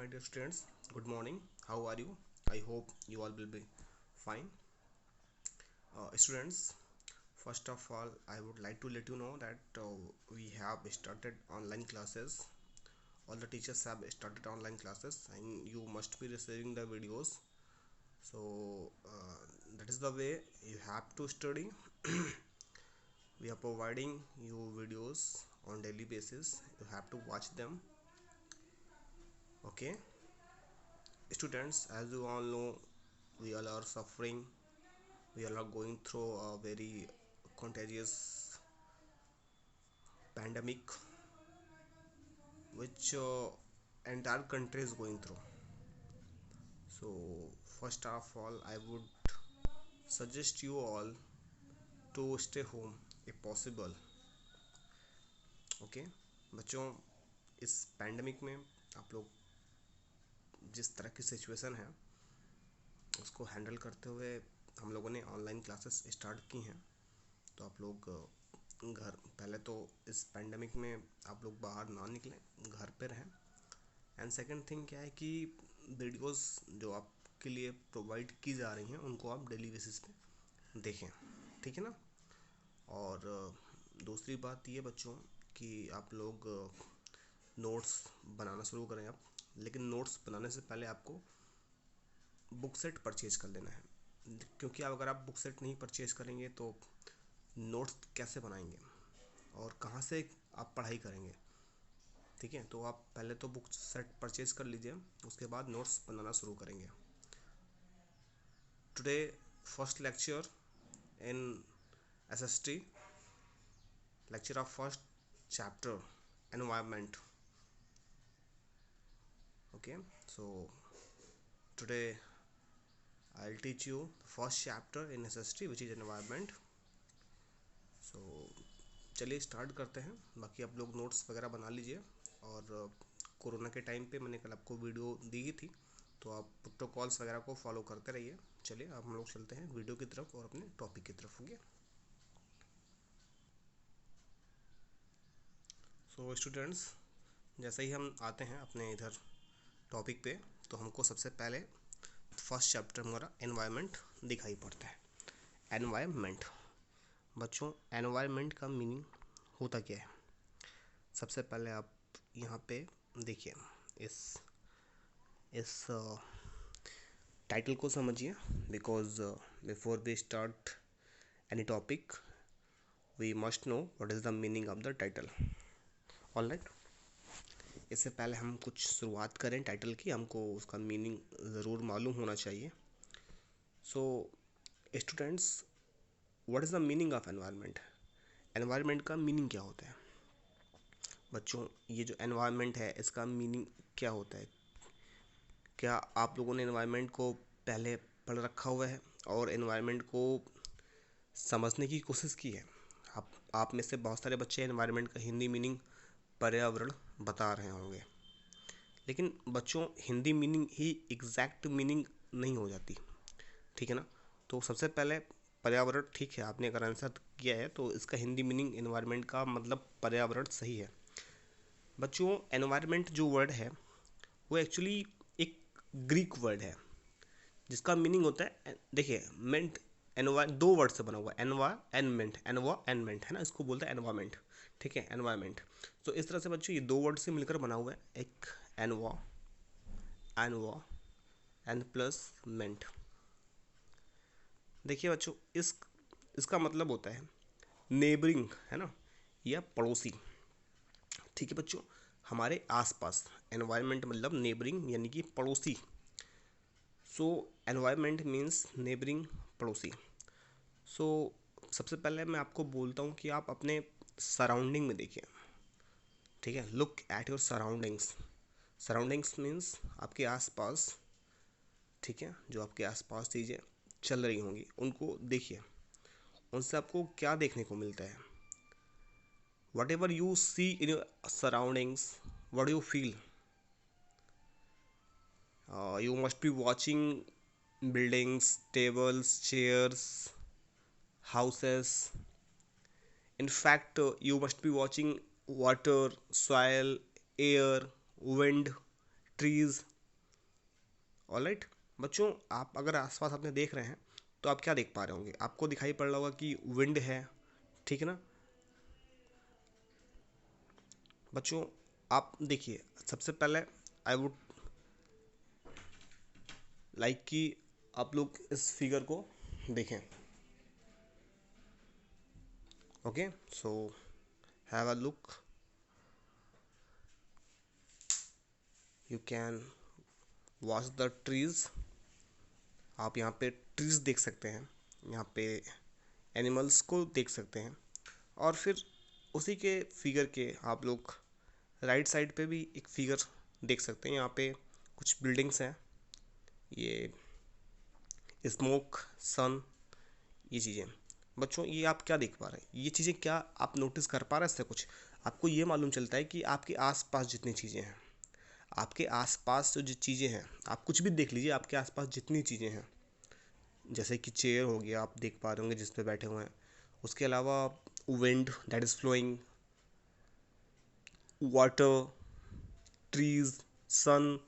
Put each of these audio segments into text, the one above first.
my dear students. Good morning. How are you? I hope you all will be fine. Students, first of all, I would like to let you know that we have started online classes. All the teachers have started online classes, and you must be receiving the videos. So that is the way you have to study. We are providing you videos on daily basis. You have to watch them. Okay, students, as you all know, we all are suffering. We are going through a very contagious pandemic which entire country is going through. So first of all, I would suggest you all to stay home if possible. Okay बच्चों, इस pandemic में आप लोग जिस तरह की situation है उसको हैंडल करते हुए हम लोगों ने ऑनलाइन क्लासेस स्टार्ट की हैं। तो आप लोग घर पहले तो इस पैंडमिक में आप लोग बाहर ना निकलें, घर पे रहें। एंड सेकंड थिंग क्या है कि वीडियोस जो आपके लिए प्रोवाइड की जा रही हैं उनको आप डेली बेसिस पे देखें, ठीक है ना। और दूसरी बात ये बच्चों कि आप लोग नोट्स बनाना शुरू करें आप, लेकिन नोट्स बनाने से पहले आपको बुक सेट परचेज कर लेना है, क्योंकि अगर आप बुक सेट नहीं परचेज करेंगे तो नोट्स कैसे बनाएंगे और कहाँ से आप पढ़ाई करेंगे। ठीक है, तो आप पहले तो बुक सेट परचेज कर लीजिए, उसके बाद नोट्स बनाना शुरू करेंगे। Today first lecture in SST, lecture of first chapter environment. Okay, so today I'll teach you the first chapter in SST which is environment. So चलिए स्टार्ट करते हैं। बाकी आप लोग नोट्स वगैरह बना लीजिए। और कोरोना के टाइम पे मैंने कल आपको वीडियो दी थी, तो आप प्रोटोकॉल्स वगैरह को फॉलो करते रहिए। चलिए अब हम लोग चलते हैं वीडियो की तरफ और अपने टॉपिक की तरफ। हो गया। सो स्टूडेंट्स, जैसे ही हम आते हैं अपने इधर टॉपिक पे, तो हमको सबसे पहले फर्स्ट चैप्टर हमारा एनवायरनमेंट दिखाई पड़ता है। एनवायरनमेंट बच्चों, एनवायरनमेंट का मीनिंग होता क्या है? सबसे पहले आप यहाँ पे देखिए, इस टाइटल को समझिए, because before we start any topic we must know what is the meaning of the title. Alright, इससे पहले हम कुछ शुरुआत करें टाइटल की, हमको उसका मीनिंग ज़रूर मालूम होना चाहिए। So students, what is the meaning of environment? Environment का मीनिंग क्या होता है? बच्चों, ये जो एनवायरनमेंट है इसका मीनिंग क्या होता है? क्या आप लोगों ने एनवायरनमेंट को पहले पढ़ रखा हुआ है और एनवायरनमेंट को समझने की कोशिश की है? आप में से बहुत सारे बच्चे एनवायरनमेंट का हिंदी मीनिंग पर्यावरण बता रहे होंगे, लेकिन बच्चों हिंदी मीनिंग ही एग्जैक्ट मीनिंग नहीं हो जाती, ठीक है ना। तो सबसे पहले पर्यावरण, ठीक है, आपने अगर आंसर किया है तो इसका हिंदी मीनिंग एनवायरनमेंट का मतलब पर्यावरण सही है। बच्चों, एनवायरनमेंट जो वर्ड है वो एक्चुअली एक ग्रीक वर्ड है जिसका मीनिंग होता है, देखिए, मेंट, एनवा, दो वर्ड से बना हुआ, एनवा एनमेंट है ना, इसको बोलते हैं एनवायरमेंट। ठीक है, एनवायरमेंट। तो इस तरह से बच्चों ये दो वर्ड से मिलकर बना हुआ है एक एनवा, एनवा एंड प्लस मेंट। देखिए बच्चों, इसका मतलब होता है नेबरिंग, है ना, या पड़ोसी। ठीक है बच्चों, हमारे आसपास, एनवायरनमेंट मतलब नेबरिंग यानी कि पड़ोसी। सो एनवायरनमेंट मीन्स नेबरिंग, पड़ोसी। सो सबसे पहले मैं आपको बोलता हूँ कि आप अपने सराउंडिंग में देखिए, ठीक है, look at your surroundings. Surroundings means आपके आसपास, ठीक है, जो आपके आसपास चीज़ें चल रही होंगी उनको देखिए, उनसे आपको क्या देखने को मिलता है। whatever you see in your surroundings, what do you feel? You must be watching buildings, tables, chairs, houses. In fact, you must be watching water, soil, air, wind, trees, alright बच्चों, आप अगर आसपास अपने देख रहे हैं तो आप क्या देख पा रहे होंगे, आपको दिखाई पड़ रहा होगा कि विंड है, ठीक है ना बच्चों। आप देखिए, सबसे पहले आई वुड लाइक कि आप लोग इस फिगर को देखें। Okay, so have a look, you can watch the trees. आप यहाँ पे ट्रीज देख सकते हैं, यहाँ पे एनिमल्स को देख सकते हैं, और फिर उसी के फिगर के आप लोग राइट साइड पे भी एक फिगर देख सकते हैं। यहाँ पे कुछ बिल्डिंग्स हैं, ये स्मोक, सन, ये चीज़ें। बच्चों ये आप क्या देख पा रहे हैं, ये चीज़ें क्या आप नोटिस कर पा रहे हैं? इससे कुछ आपको ये मालूम चलता है कि आपके आसपास जितनी चीज़ें हैं, आपके आसपास जो चीज़ें हैं, आप कुछ भी देख लीजिए, आपके आसपास जितनी चीज़ें हैं, जैसे कि चेयर हो गया, आप देख पा रहे होंगे जिस पे बैठे हुए हैं, उसके अलावा wind that is flowing, water, trees, sun,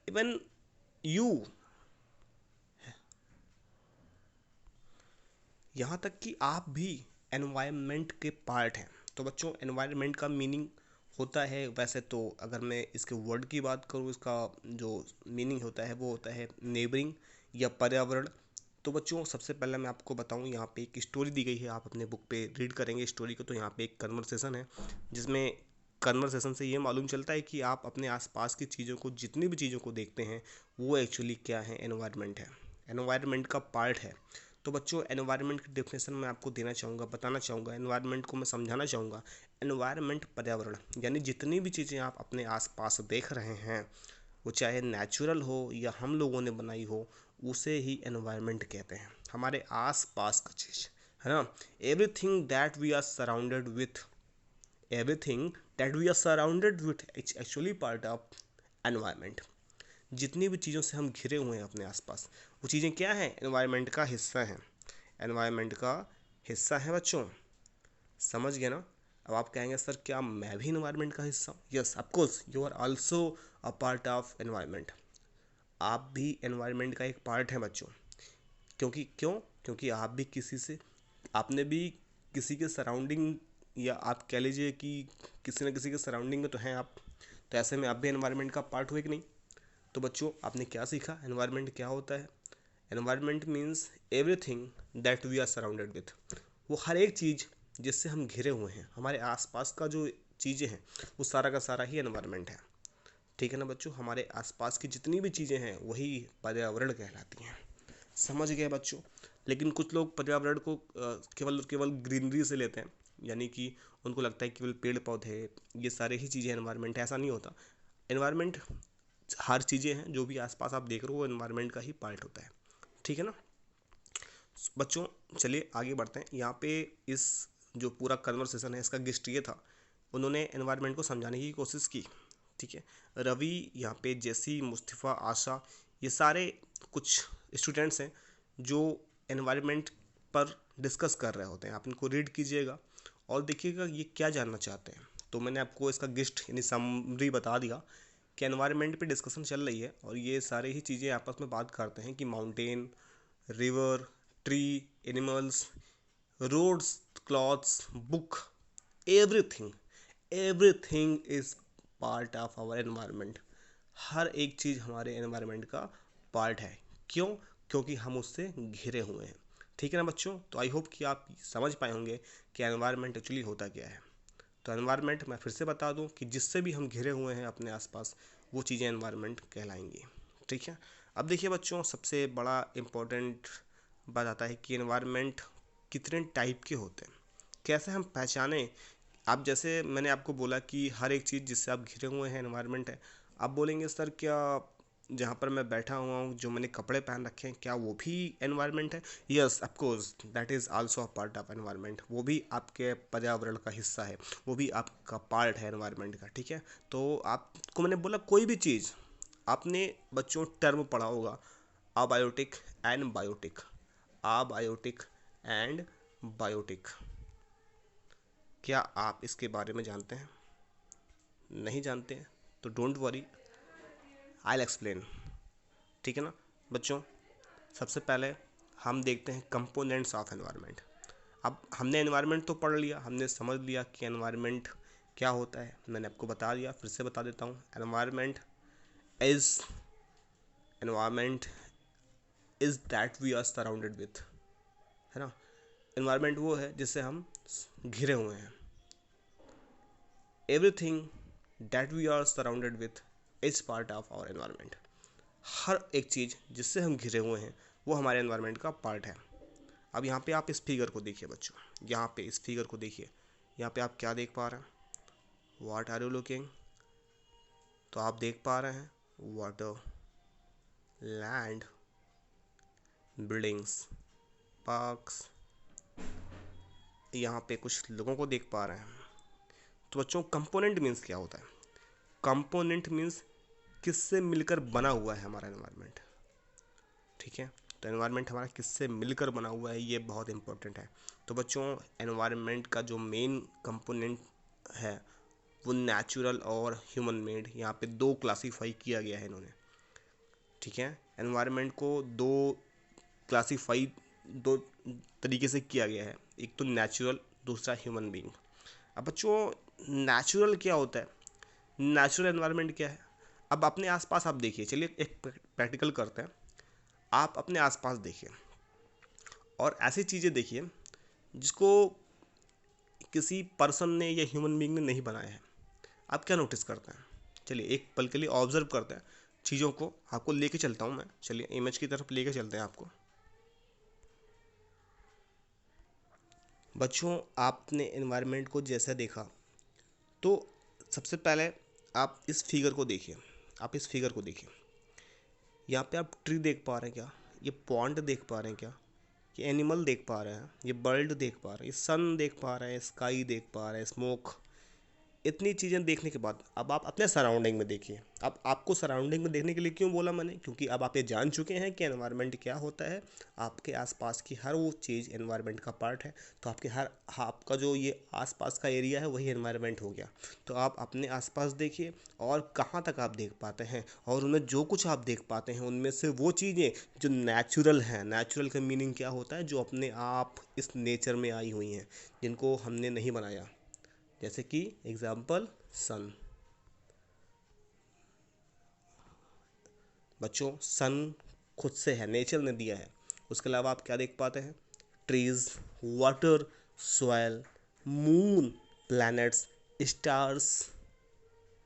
even you, यहाँ तक कि आप भी एनवायरनमेंट के पार्ट हैं। तो बच्चों एनवायरनमेंट का मीनिंग होता है, वैसे तो अगर मैं इसके वर्ड की बात करूँ, इसका जो मीनिंग होता है वो होता है नेबरिंग या पर्यावरण। तो बच्चों सबसे पहले मैं आपको बताऊं, यहाँ पे एक स्टोरी दी गई है, आप अपने बुक पे रीड करेंगे स्टोरी को, तो यहाँ पे एक कन्वर्सेशन है, जिसमें कन्वर्सेशन से ये मालूम चलता है कि आप अपने आसपास की चीज़ों को, जितनी भी चीज़ों को देखते हैं, वो एक्चुअली क्या है, एनवायरनमेंट है, एनवायरनमेंट का पार्ट है। तो बच्चों एनवायरनमेंट की डेफिनेशन मैं आपको देना चाहूँगा, बताना चाहूँगा, एनवायरनमेंट को मैं समझाना चाहूँगा। एनवायरनमेंट पर्यावरण, यानी जितनी भी चीज़ें आप अपने आसपास देख रहे हैं, वो चाहे नेचुरल हो या हम लोगों ने बनाई हो, उसे ही एनवायरनमेंट कहते हैं। हमारे आस पास का चीज़ है ना, everything that we are surrounded with, everything that we are surrounded with it's actually part of environment. जितनी भी चीज़ों से हम घिरे हुए हैं अपने आसपास, वो चीज़ें क्या हैं, एनवायरनमेंट का हिस्सा हैं, एनवायरनमेंट का हिस्सा है बच्चों। समझ गए ना? अब आप कहेंगे सर क्या मैं भी एनवायरनमेंट का हिस्सा हूँ? Yes of course you are also a part of environment. आप भी एनवायरनमेंट का एक पार्ट हैं बच्चों। क्योंकि आप भी किसी से, आपने भी किसी के सराउंडिंग, या आप कह लीजिए कि किसी न किसी के सराउंडिंग में तो हैं आप, तो ऐसे में आप भी एनवायरनमेंट का पार्ट हुए कि नहीं? तो बच्चों आपने क्या सीखा, एनवायरनमेंट क्या होता है? Environment means everything that we are surrounded with, वो हर एक चीज़ जिससे हम घिरे हुए हैं, हमारे आसपास का जो चीज़ें हैं, वो सारा का सारा ही एनवायरनमेंट है। ठीक है ना बच्चों, हमारे आसपास की जितनी भी चीज़ें हैं वही पर्यावरण कहलाती हैं। समझ गए बच्चों? लेकिन कुछ लोग पर्यावरण को केवल केवल ग्रीनरी से लेते हैं, यानी कि उनको लगता है केवल पेड़ पौधे, ये सारे ही चीज़ें एनवायरनमेंट, ऐसा नहीं होता। एनवायरनमेंट हर चीज़ें हैं, जो भी आसपास आप देख रहे हो वो एनवायरनमेंट का ही पार्ट होता है। ठीक है ना बच्चों, चलिए आगे बढ़ते हैं। यहाँ पे इस जो पूरा कन्वर्सेशन है, इसका गेस्ट ये था, उन्होंने एनवायरनमेंट को समझाने की कोशिश की। ठीक है, रवि, यहाँ पे जेसी, मुस्तफ़ा, आशा, ये सारे कुछ स्टूडेंट्स हैं जो एनवायरनमेंट पर डिस्कस कर रहे होते हैं। आप इनको रीड कीजिएगा और देखिएगा ये क्या जानना चाहते हैं। तो मैंने आपको इसका गेस्ट यानी समरी बता दिया कि एनवायरनमेंट पे डिस्कशन चल रही है, और ये सारे ही चीज़ें आपस में बात करते हैं कि mountain, river, tree, animals, roads, clothes, book, everything, everything is part of our environment. हर एक चीज़ हमारे एनवायरनमेंट का पार्ट है। क्यों? क्योंकि हम उससे घिरे हुए हैं। ठीक है ना बच्चों? तो आई होप कि आप समझ पाए होंगे कि एनवायरनमेंट एक्चुअली होता क्या है। तो एनवायरनमेंट मैं फिर से बता दूं कि जिससे भी हम घिरे हुए हैं अपने आसपास, वो चीज़ें एनवायरनमेंट कहलाएंगी। ठीक है, अब देखिए बच्चों, सबसे बड़ा इम्पोर्टेंट बात आता है कि एनवायरनमेंट कितने टाइप के होते हैं, कैसे हम पहचानें। आप जैसे मैंने आपको बोला कि हर एक चीज़ जिससे आप घिरे हुए हैं एनवायरनमेंट है। आप बोलेंगे सर क्या जहाँ पर मैं बैठा हुआ हूँ, जो मैंने कपड़े पहन रखे हैं, क्या वो भी एनवायरनमेंट है? Yes of course that is also a part of environment, वो भी आपके पर्यावरण का हिस्सा है, वो भी आपका पार्ट है एनवायरनमेंट का। ठीक है, तो आपको मैंने बोला कोई भी चीज़, आपने बच्चों टर्म पढ़ा होगा, abiotic and biotic, abiotic and biotic, क्या आप इसके बारे में जानते हैं? नहीं जानते हैं तो don't worry, I will explain. ठीक है ना बच्चों। सबसे पहले हम देखते हैं कंपोनेंट्स ऑफ एनवायरनमेंट। अब हमने एनवायरनमेंट तो पढ़ लिया, हमने समझ लिया कि एनवायरनमेंट क्या होता है, मैंने आपको बता दिया, फिर से बता देता हूँ। Environment is that we are surrounded with, है ना। एनवायरनमेंट वो है जिससे हम घिरे हुए हैं। Everything that we are surrounded with is part of our environment. हर एक चीज़ जिससे हम घिरे हुए हैं वो हमारे एनवायरनमेंट का पार्ट है। अब यहाँ पे आप इस फिगर को देखिए बच्चों, यहाँ पे इस फिगर को देखिए, यहाँ पे आप क्या देख पा रहे हैं, व्हाट आर यू लुकिंग। तो आप देख पा रहे हैं वाटर, लैंड, बिल्डिंग्स, पार्क्स, यहाँ पे कुछ लोगों को देख पा रहे हैं। तो बच्चों कंपोनेंट मीन्स क्या होता है? कंपोनेंट मीन्स किससे मिलकर बना हुआ है हमारा एनवायरनमेंट, ठीक है। तो एनवायरनमेंट हमारा किससे मिलकर बना हुआ है, ये बहुत इंपॉर्टेंट है। तो बच्चों एनवायरनमेंट का जो मेन कंपोनेंट है वो नेचुरल और ह्यूमन मेड, यहाँ पे दो क्लासीफाई किया गया है इन्होंने, ठीक है। एनवायरनमेंट को दो तरीके से किया गया है, एक तो नेचुरल, दूसरा ह्यूमन बीइंग। अब बच्चों नेचुरल क्या होता है, नेचुरल एनवायरनमेंट क्या है? अब अपने आसपास आप देखिए, चलिए एक प्रैक्टिकल करते हैं। आप अपने आसपास देखिए और ऐसी चीज़ें देखिए जिसको किसी पर्सन ने या ह्यूमन बीइंग ने नहीं बनाया है। आप क्या नोटिस करते हैं? चलिए एक पल के लिए ऑब्जर्व करते हैं चीज़ों को, आपको लेके चलता हूँ मैं, चलिए इमेज की तरफ लेके चलते हैं आपको। बच्चों आपने एनवायरनमेंट को जैसा देखा, तो सबसे पहले आप इस फिगर को देखिए, आप इस फिगर को देखिए, यहाँ पे आप ट्री देख पा रहे हैं क्या? ये पॉन्ड देख पा रहे हैं क्या? ये एनिमल देख पा रहे हैं, ये बर्ड देख पा रहे हैं, ये सन देख पा रहे हैं, स्काई देख पा रहे हैं, स्मोक। इतनी चीज़ें देखने के बाद अब आप अपने सराउंडिंग में देखिए। अब आपको सराउंडिंग में देखने के लिए क्यों बोला मैंने? क्योंकि अब आप ये जान चुके हैं कि एनवायरनमेंट क्या होता है। आपके आसपास की हर वो चीज़ एनवायरनमेंट का पार्ट है। तो आपका जो ये आसपास का एरिया है वही एनवायरनमेंट हो गया। तो आप अपने आसपास देखिए और कहाँ तक आप देख पाते हैं, और उनमें जो कुछ आप देख पाते हैं उनमें से वो चीज़ें जो नेचुरल हैं। नेचुरल का मीनिंग क्या होता है? जो अपने आप इस नेचर में आई हुई हैं, जिनको हमने नहीं बनाया। जैसे कि एग्जाम्पल सन। बच्चों सन खुद से है, नेचर ने दिया है। उसके अलावा आप क्या देख पाते हैं? Trees, water, soil, moon, planets, stars,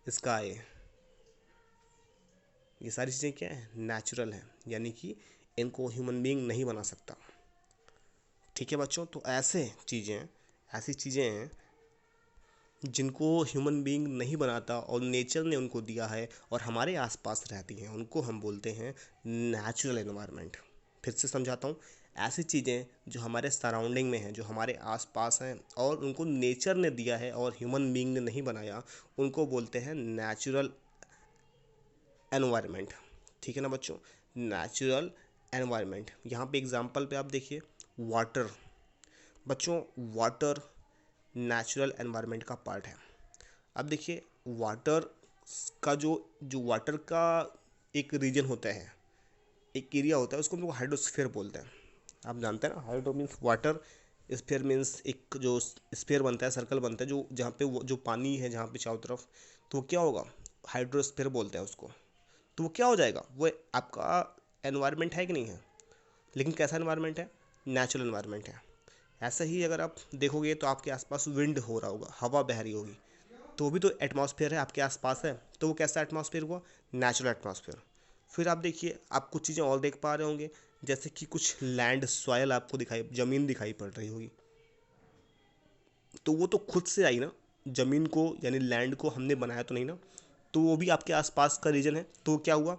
sky. ये सारी चीज़ें क्या है? नेचुरल हैं, यानी कि इनको ह्यूमन बीइंग नहीं बना सकता, ठीक है बच्चों। तो ऐसी चीज़ें हैं जिनको ह्यूमन बीइंग नहीं बनाता और नेचर ने उनको दिया है और हमारे आसपास रहती हैं, उनको हम बोलते हैं नेचुरल एनवायरनमेंट। फिर से समझाता हूँ, ऐसी चीज़ें जो हमारे सराउंडिंग में हैं, जो हमारे आसपास हैं और उनको नेचर ने दिया है और ह्यूमन बीइंग ने नहीं बनाया, उनको बोलते हैं नेचुरल एनवायरनमेंट, ठीक है ना बच्चों। नेचुरल एनवायरनमेंट, यहाँ पे एग्जांपल पे आप देखिए वाटर। बच्चों वाटर नेचुरल एनवायरनमेंट का पार्ट है। अब देखिए वाटर का जो वाटर का एक रीजन होता है, एक एरिया होता है, उसको हम लोग हाइड्रोस्फीयर बोलते हैं। आप जानते हैं ना, hydro means water, sphere means एक जो स्फीयर बनता है, सर्कल बनता है, जो जहाँ पे वो जो पानी है जहाँ पे चारों तरफ, तो वो क्या होगा? हाइड्रोस्फीयर बोलते हैं उसको। तो वो क्या हो जाएगा? वो आपका एनवायरनमेंट है कि नहीं है? लेकिन कैसा एनवायरनमेंट है? नेचुरल एनवायरनमेंट है। ऐसा ही अगर आप देखोगे तो आपके आसपास विंड हो रहा होगा, हवा बह रही होगी, तो वो भी तो एटमॉस्फेयर है, आपके आसपास है। तो वो कैसा एटमॉस्फेयर हुआ? Natural atmosphere. फिर आप देखिए, आप कुछ चीज़ें और देख पा रहे होंगे, जैसे कि कुछ लैंड, सॉयल आपको ज़मीन दिखाई पड़ रही होगी, तो वो तो खुद से आई ना, ज़मीन को यानी लैंड को हमने बनाया तो नहीं ना। तो वो भी आपके आसपास का रीजन है, तो क्या हुआ?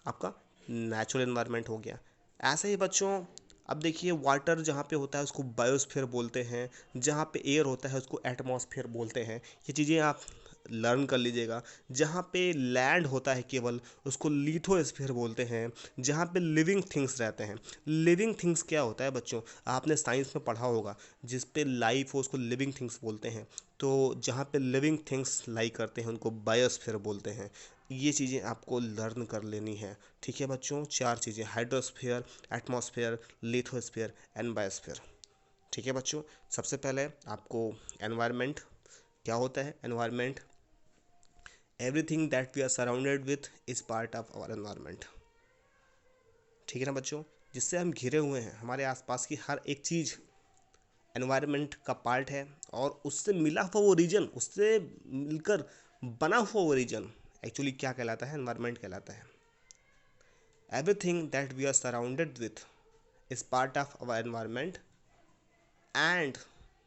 आपका नेचुरल एनवायरनमेंट हो गया। ऐसे ही बच्चों अब देखिए वाटर जहाँ पे होता है उसको बायोस्फीयर बोलते हैं, जहाँ पे एयर होता है उसको एटमॉस्फेयर बोलते हैं। ये चीज़ें आप लर्न कर लीजिएगा। जहाँ पे लैंड होता है केवल, उसको लिथोस्फीयर बोलते हैं। जहाँ पे लिविंग थिंग्स रहते हैं, लिविंग थिंग्स क्या होता है बच्चों? आपने साइंस में पढ़ा होगा, जिस पे लाइफ हो उसको लिविंग थिंग्स बोलते हैं। तो जहाँ पे लिविंग थिंग्स लाई करते हैं उनको बायोस्फीयर बोलते हैं। ये चीज़ें आपको लर्न कर लेनी है, ठीक है बच्चों। 4 चीज़ें, hydrosphere, atmosphere, lithosphere and biosphere, ठीक है बच्चों। सबसे पहले आपको एनवायरनमेंट क्या होता है। Environment, everything that we are surrounded with is part of our environment, ठीक है ना बच्चों। जिससे हम घिरे हुए हैं, हमारे आसपास की हर एक चीज़ एनवायरनमेंट का पार्ट है। और उससे मिला हुआ वो रीजन, उससे मिलकर बना हुआ वो रीजन एक्चुअली क्या कहलाता है, एनवायरनमेंट कहलाता है। Everything that we are surrounded with is part of our environment and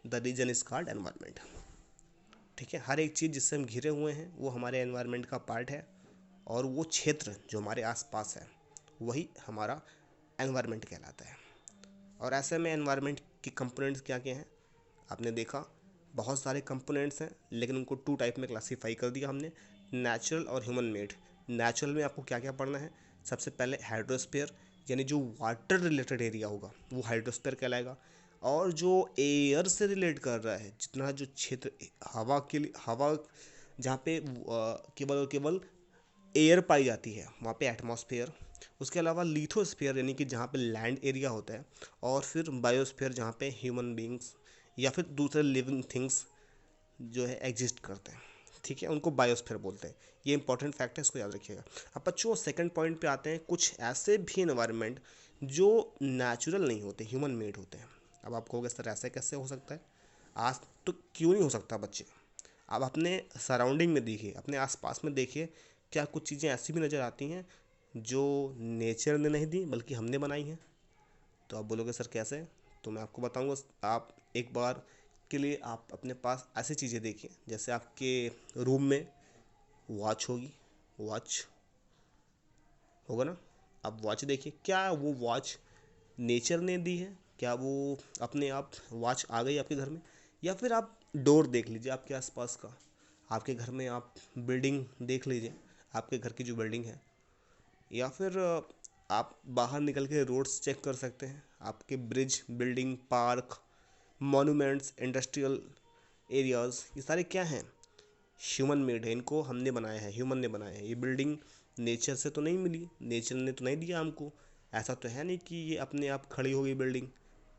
the reason is called environment, ठीक है। हर एक चीज़ जिससे हम घिरे हुए हैं वो हमारे एनवायरनमेंट का पार्ट है, और वो क्षेत्र जो हमारे आसपास है वही हमारा एनवायरनमेंट कहलाता है। और ऐसे में एनवायरनमेंट की कंपोनेंट्स क्या क्या हैं, आपने देखा बहुत सारे कंपोनेंट्स हैं, लेकिन उनको 2 टाइप में क्लासीफाई कर दिया हमने, नेचुरल और ह्यूमन मेड। नेचुरल में आपको क्या क्या पढ़ना है, सबसे पहले हाइड्रोस्फीयर, यानी जो वाटर रिलेटेड एरिया होगा वो हाइड्रोस्फीयर कहलाएगा। और जो एयर से रिलेट कर रहा है, जितना जो क्षेत्र हवा के लिए, हवा जहाँ पे केवल और केवल एयर पाई जाती है वहाँ पे एटमॉस्फेयर। उसके अलावा लिथोस्फीयर यानी कि जहाँ पे लैंड एरिया होता है। और फिर बायोस्फीयर जहाँ पे ह्यूमन बींग्स या फिर दूसरे लिविंग थिंग्स जो है एग्जिस्ट करते हैं, ठीक है, उनको बायोस्फीयर बोलते हैं। ये इंपॉर्टेंट फैक्ट है, इसको याद रखिएगा। अब बच्चों सेकंड पॉइंट पे आते हैं, कुछ ऐसे भी एनवायरनमेंट जो नेचुरल नहीं होते, ह्यूमन मेड होते हैं। अब आप कहोगे सर ऐसे कैसे हो सकता है, आज तो क्यों नहीं हो सकता बच्चे। आप अपने सराउंडिंग में देखिए, अपने आसपास में देखिए, क्या कुछ चीज़ें ऐसी भी नज़र आती हैं जो नेचर ने नहीं दी बल्कि हमने बनाई हैं। तो आप बोलोगे सर कैसे, तो मैं आपको बताऊंगा। आप एक बार के लिए आप अपने पास ऐसी चीज़ें देखिए, जैसे आपके रूम में वॉच होगी, वॉच होगा ना। आप वॉच देखिए, क्या वो वॉच नेचर ने दी है, क्या वो अपने आप वॉच आ गई आपके घर में। या फिर आप डोर देख लीजिए आपके आसपास का, आपके घर में आप बिल्डिंग देख लीजिए, आपके घर की जो बिल्डिंग है। या फिर आप बाहर निकल के रोड्स चेक कर सकते हैं, आपके bridge, building, park, monuments, industrial areas, ये सारे क्या हैं, ह्यूमन मेड है। इनको हमने बनाया है, ह्यूमन ने बनाया है। ये बिल्डिंग नेचर से तो नहीं मिली, नेचर ने तो नहीं दिया हमको। ऐसा तो है नहीं कि ये अपने आप खड़ी हो गई बिल्डिंग।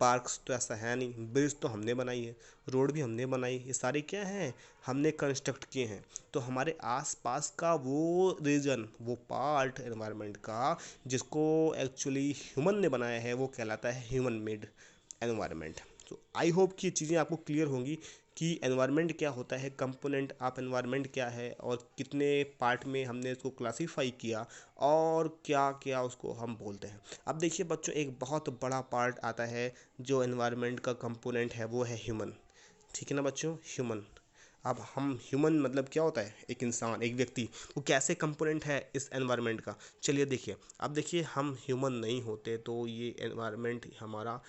पार्क्स तो ऐसा है नहीं, ब्रिज तो हमने बनाई है, रोड भी हमने बनाई, ये सारे क्या हैं, हमने कंस्ट्रक्ट किए हैं। तो हमारे आसपास का वो रीजन, वो पार्ट एनवायरनमेंट का जिसको एक्चुअली ह्यूमन ने बनाया है, वो कहलाता है ह्यूमन मेड एनवायरनमेंट। तो आई होप कि ये चीज़ें आपको क्लियर होंगी कि एनवायरनमेंट क्या होता है, कंपोनेंट ऑफ एनवायरनमेंट क्या है, और कितने पार्ट में हमने इसको क्लासीफाई किया, और क्या क्या उसको हम बोलते हैं। अब देखिए बच्चों, एक बहुत बड़ा पार्ट आता है जो एनवायरनमेंट का कंपोनेंट है, वो है ह्यूमन, ठीक है ना बच्चों, ह्यूमन। अब हम ह्यूमन मतलब क्या होता है, एक इंसान, एक व्यक्ति, वो कैसे कंपोनेंट है इस एनवायरनमेंट का। चलिए देखिए, अब देखिए हम ह्यूमन नहीं होते तो ये एनवायरनमेंट हमारा,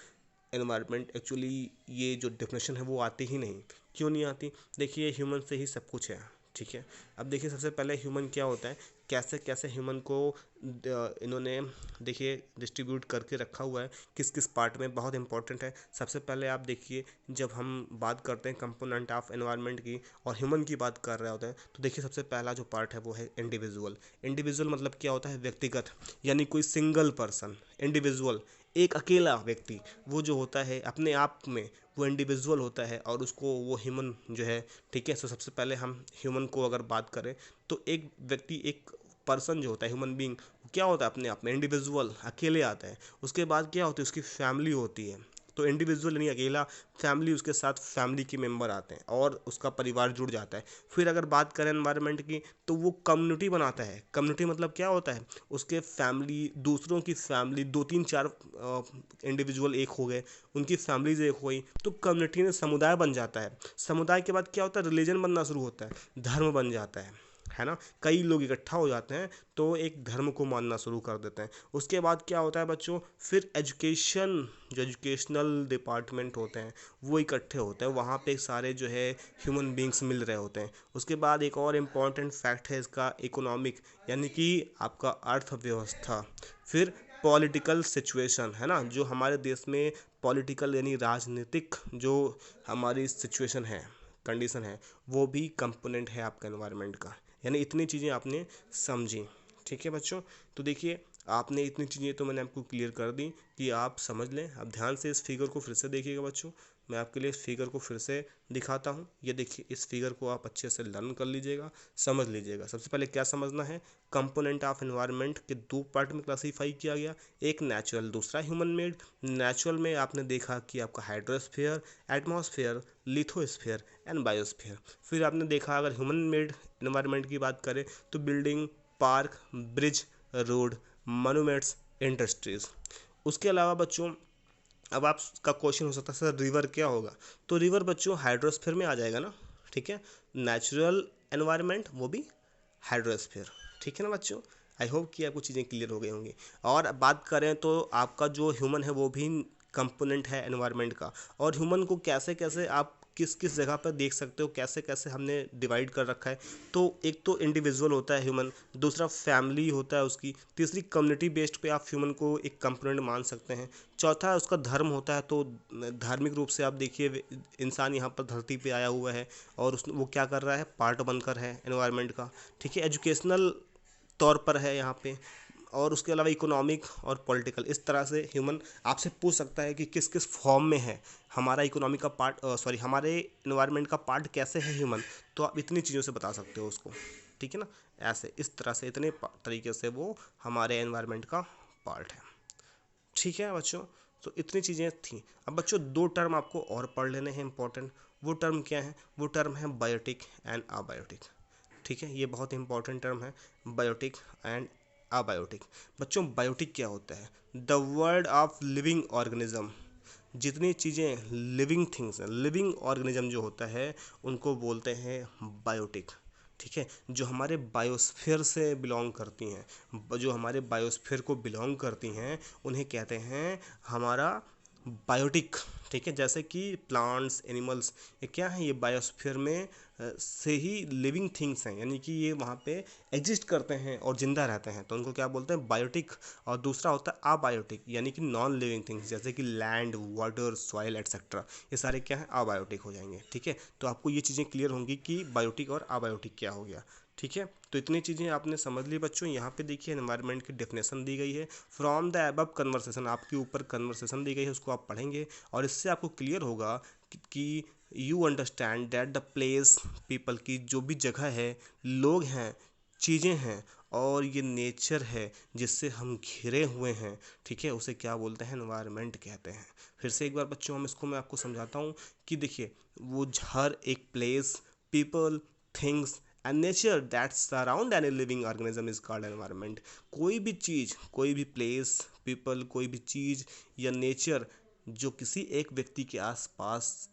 एनवायरनमेंट एक्चुअली ये जो डेफिनेशन है वो आती ही नहीं। क्यों नहीं आती, देखिए ह्यूमन से ही सब कुछ है, ठीक है। अब देखिए सबसे पहले ह्यूमन क्या होता है, कैसे कैसे ह्यूमन को इन्होंने देखिए डिस्ट्रीब्यूट करके रखा हुआ है, किस किस पार्ट में, बहुत इंपॉर्टेंट है। सबसे पहले आप देखिए, जब हम बात करते हैं कंपोनेंट ऑफ एनवायरनमेंट की और ह्यूमन की बात कर रहे होते हैं, तो देखिए सबसे पहला जो पार्ट है वो है इंडिविजुअल। इंडिविजुअल मतलब क्या होता है, व्यक्तिगत, यानी कोई सिंगल पर्सन, इंडिविजुअल, एक अकेला व्यक्ति, वो जो होता है अपने आप में वो इंडिविजुअल होता है, और उसको वो ह्यूमन जो है, ठीक है। तो सबसे पहले हम ह्यूमन को अगर बात करें तो एक व्यक्ति, एक पर्सन जो होता है, ह्यूमन बींग, क्या होता है अपने आप में इंडिविजुअल, अकेले आता है। उसके बाद क्या होती है, उसकी फैमिली होती है। तो इंडिविजुअल यानी अकेला, फैमिली, उसके साथ फैमिली के मेंबर आते हैं और उसका परिवार जुड़ जाता है। फिर अगर बात करें एनवायरनमेंट की, तो वो कम्युनिटी बनाता है। कम्युनिटी मतलब क्या होता है, उसके फैमिली, दूसरों की फैमिली, 2 3 4 इंडिविजुअल एक हो गए, उनकी फैमिलीज एक हुई, तो कम्युनिटी में समुदाय बन जाता है। समुदाय के बाद क्या होता है, रिलीजन बनना शुरू होता है, धर्म बन जाता है ना। कई लोग इकट्ठा हो जाते हैं तो एक धर्म को मानना शुरू कर देते हैं। उसके बाद क्या होता है बच्चों, फिर एजुकेशन, जो एजुकेशनल डिपार्टमेंट होते हैं वो इकट्ठे होते हैं, वहाँ पे सारे जो है ह्यूमन बींग्स मिल रहे होते हैं। उसके बाद एक और इम्पॉर्टेंट फैक्ट है इसका, इकोनॉमिक, यानी कि आपका अर्थव्यवस्था। फिर पॉलिटिकल सिचुएशन, है ना, जो हमारे देश में पॉलिटिकल यानी राजनीतिक जो हमारी सिचुएशन है, कंडीशन है वो भी कंपोनेंट है आपका एनवायरनमेंट का। यानी इतनी चीज़ें आपने समझी। ठीक है बच्चों, तो देखिए आपने इतनी चीज़ें तो मैंने आपको क्लियर कर दी कि आप समझ लें। अब ध्यान से इस फिगर को फिर से देखिएगा बच्चों, मैं आपके लिए इस फिगर को फिर से दिखाता हूँ। ये देखिए, इस फिगर को आप अच्छे से लर्न कर लीजिएगा, समझ लीजिएगा। सबसे पहले क्या समझना है, कंपोनेंट ऑफ एनवायरनमेंट के दो पार्ट में क्लासीफाई किया गया, एक नेचुरल, दूसरा ह्यूमन मेड। नेचुरल में आपने देखा कि आपका hydrosphere, atmosphere, lithosphere and biosphere. फिर आपने देखा अगर ह्यूमन मेड एनवायरनमेंट की बात करें तो building, park, bridge, road, monuments, industries. उसके अलावा बच्चों अब आपका क्वेश्चन हो सकता है सर रिवर क्या होगा, तो रिवर बच्चों हाइड्रोस्फीयर में आ जाएगा ना। ठीक है, नेचुरल एनवायरनमेंट वो भी हाइड्रोस्फीयर। ठीक है ना बच्चों, आई होप कि आपको चीज़ें क्लियर हो गई होंगी। और बात करें तो आपका जो ह्यूमन है वो भी कंपोनेंट है एनवायरनमेंट का। और ह्यूमन को कैसे कैसे आप किस किस जगह पर देख सकते हो, कैसे कैसे हमने डिवाइड कर रखा है। तो एक तो इंडिविजुअल होता है ह्यूमन, दूसरा फैमिली होता है उसकी, तीसरी कम्युनिटी बेस्ड पे आप ह्यूमन को एक कंपोनेंट मान सकते हैं, चौथा उसका धर्म होता है। तो धार्मिक रूप से आप देखिए इंसान यहाँ पर धरती पे आया हुआ है और उस वो क्या कर रहा है, पार्ट बनकर है एनवायरनमेंट का। ठीक है, एजुकेशनल तौर पर है यहाँ पे, और उसके अलावा इकोनॉमिक और पॉलिटिकल। इस तरह से ह्यूमन आपसे पूछ सकता है कि किस किस फॉर्म में है हमारा इकोनॉमी का पार्ट, सॉरी हमारे इन्वायरमेंट का पार्ट कैसे है ह्यूमन। तो आप इतनी चीज़ों से बता सकते हो उसको। ठीक है ना, ऐसे इस तरह से इतने तरीके से वो हमारे एनवायरनमेंट का पार्ट है। ठीक है बच्चों, तो इतनी चीज़ें थी। अब बच्चों दो टर्म आपको और पढ़ लेने हैं इंपॉर्टेंट। वो टर्म क्या है, वो टर्म है बायोटिक एंड अबायोटिक। ठीक है, ये बहुत इंपॉर्टेंट टर्म है, बायोटिक एंड अबायोटिक। बच्चों बायोटिक क्या होता है, the world of living organism. जितनी चीज़ें लिविंग थिंग्स हैं, लिविंग ऑर्गेनिज्म जो होता है उनको बोलते हैं बायोटिक। ठीक है, जो हमारे बायोस्फीयर से बिलोंग करती हैं, जो हमारे बायोस्फीयर को बिलोंग करती हैं उन्हें कहते हैं हमारा बायोटिक। ठीक है, जैसे कि प्लांट्स, एनिमल्स, ये क्या है, ये बायोस्फीयर में से ही लिविंग थिंग्स हैं, यानी कि ये वहाँ पे एग्जिस्ट करते हैं और ज़िंदा रहते हैं, तो उनको क्या बोलते हैं, बायोटिक। और दूसरा होता है अबायोटिक, यानी कि नॉन लिविंग थिंग्स, जैसे कि लैंड, वाटर, सॉइल एटसेट्रा, ये सारे क्या हैं, अबायोटिक हो जाएंगे। ठीक है, तो आपको ये चीज़ें क्लियर होंगी कि बायोटिक और अबायोटिक क्या हो गया। ठीक है, तो इतनी चीज़ें आपने समझ ली बच्चों। यहाँ पे देखिए एनवायरनमेंट की डेफिनेशन दी गई है फ्रॉम द अबव कन्वर्सेशन, आपके ऊपर कन्वर्सेशन दी गई है, उसको आप पढ़ेंगे और इससे आपको क्लियर होगा कि you understand that the place, people की जो भी जगह है, लोग हैं, चीज़ें हैं और ये नेचर है जिससे हम घिरे हुए हैं। ठीक है, उसे क्या बोलते हैं, एनवायरनमेंट कहते हैं। फिर से एक बार बच्चों मैं आपको समझाता हूँ कि देखिए वो हर एक place, people, things and nature that surround any living organism is called environment. कोई भी चीज़, कोई भी प्लेस, पीपल, कोई भी चीज़ या नेचर जो किसी एक व्यक्ति के आसपास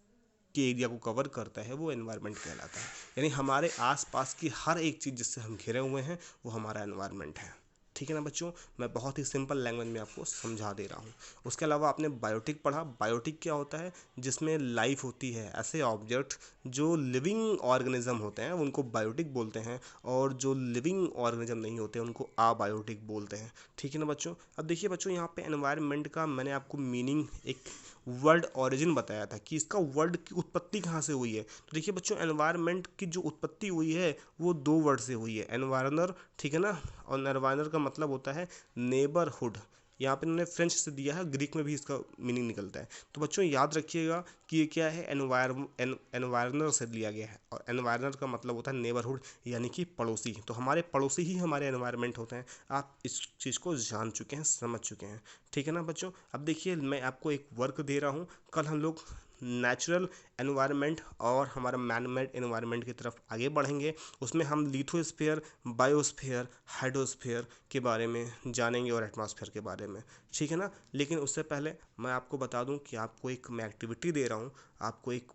के एरिया को कवर करता है वो एनवायरनमेंट कहलाता है। यानी हमारे आसपास की हर एक चीज़ जिससे हम घिरे हुए हैं वो हमारा एनवायरनमेंट है। ठीक है ना बच्चों, मैं बहुत ही सिंपल लैंग्वेज में आपको समझा दे रहा हूँ। उसके अलावा आपने बायोटिक पढ़ा, बायोटिक क्या होता है, जिसमें लाइफ होती है, ऐसे ऑब्जेक्ट जो लिविंग ऑर्गेनिज्म होते हैं उनको बायोटिक बोलते हैं, और जो लिविंग ऑर्गेनिज्म नहीं होते उनको अबायोटिक बोलते हैं। ठीक है ना बच्चों, अब देखिए बच्चों यहाँ पे एनवायरनमेंट का मैंने आपको मीनिंग, एक वर्ड ओरिजिन बताया था कि इसका वर्ड की उत्पत्ति कहाँ से हुई है। तो देखिए बच्चों एनवायरनमेंट की जो उत्पत्ति हुई है वो दो वर्ड से हुई है, एनवायरनर, ठीक है ना, और एनवायरनर का मतलब होता है नेबरहुड। यहाँ पे इन्होंने फ्रेंच से दिया है, ग्रीक में भी इसका मीनिंग निकलता है। तो बच्चों याद रखिएगा कि ये क्या है, एनवायरनर से लिया गया है, और एनवायरनर का मतलब होता है नेबरहुड, यानी कि पड़ोसी। तो हमारे पड़ोसी ही हमारे एनवायरनमेंट होते हैं। आप इस चीज़ को जान चुके हैं, समझ चुके हैं। ठीक है ना बच्चों, अब देखिए मैं आपको एक वर्क दे रहा हूँ, कल हम लोग नेचुरल एनवायरनमेंट और हमारा मैन मेड एनवायरनमेंट की तरफ आगे बढ़ेंगे। उसमें हम लिथोस्फीयर, बायोस्फीयर, हाइड्रोस्फीयर के बारे में जानेंगे और एटमॉस्फेयर के बारे में। ठीक है ना, लेकिन उससे पहले मैं आपको बता दूं कि आपको एक मैं एक्टिविटी दे रहा हूं, आपको एक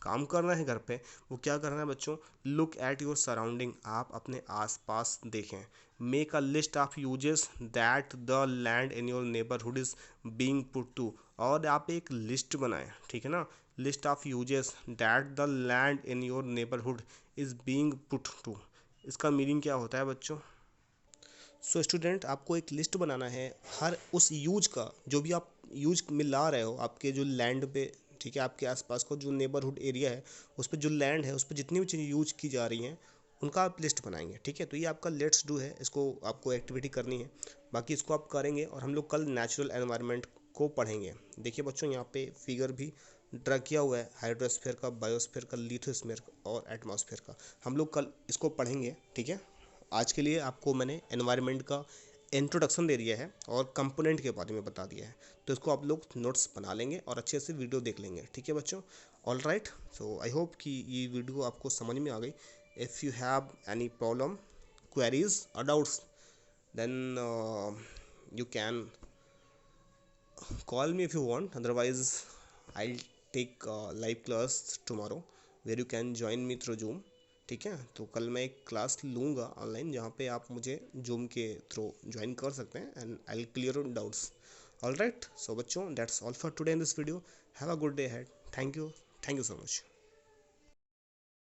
काम करना है घर पे। वो क्या करना है बच्चों, लुक एट योर सराउंडिंग, आप अपने आसपास देखें। Make a list of uses that the land in your neighbourhood is being put to, और आप एक लिस्ट बनाएं। ठीक है ना, list of uses that the land in your neighbourhood is being put to, इसका मीनिंग क्या होता है बच्चों। सो स्टूडेंट, आपको एक लिस्ट बनाना है हर उस यूज का जो भी आप यूज में ला रहे हो आपके जो लैंड पे। ठीक है, आपके आसपास का जो नेबरहुड एरिया है उस पर जो लैंड है उस पर जितनी भी चीज़ें यूज की जा रही हैं उनका आप लिस्ट बनाएंगे। ठीक है, तो ये आपका लेट्स डू है, इसको आपको एक्टिविटी करनी है, बाकी इसको आप करेंगे और हम लोग कल नेचुरल एनवायरनमेंट को पढ़ेंगे। देखिए बच्चों, यहाँ पे फिगर भी ड्रा किया हुआ है हाइड्रोस्फीयर का, बायोस्फीयर का, लिथोस्फीयर का और एटमॉस्फेयर का। हम लोग कल इसको पढ़ेंगे। ठीक है, आज के लिए आपको मैंने एनवायरनमेंट का इंट्रोडक्शन दे दिया है और कंपोनेंट के बारे में बता दिया है, तो इसको आप लोग नोट्स बना लेंगे और अच्छे से वीडियो देख लेंगे। ठीक है बच्चों, all right. So I hope कि ये वीडियो आपको समझ में आ गई। If you have any problem, queries or doubts, then you can call me if you want. Otherwise I'll take live class tomorrow where you can join me through Zoom. ठीक है, तो कल मैं एक क्लास लूँगा ऑनलाइन जहाँ पे आप मुझे जूम के थ्रू ज्वाइन कर सकते हैं and I will clear your doubts. All right, so बच्चों, that's all for today in this video. Have a good day ahead. Thank you so much.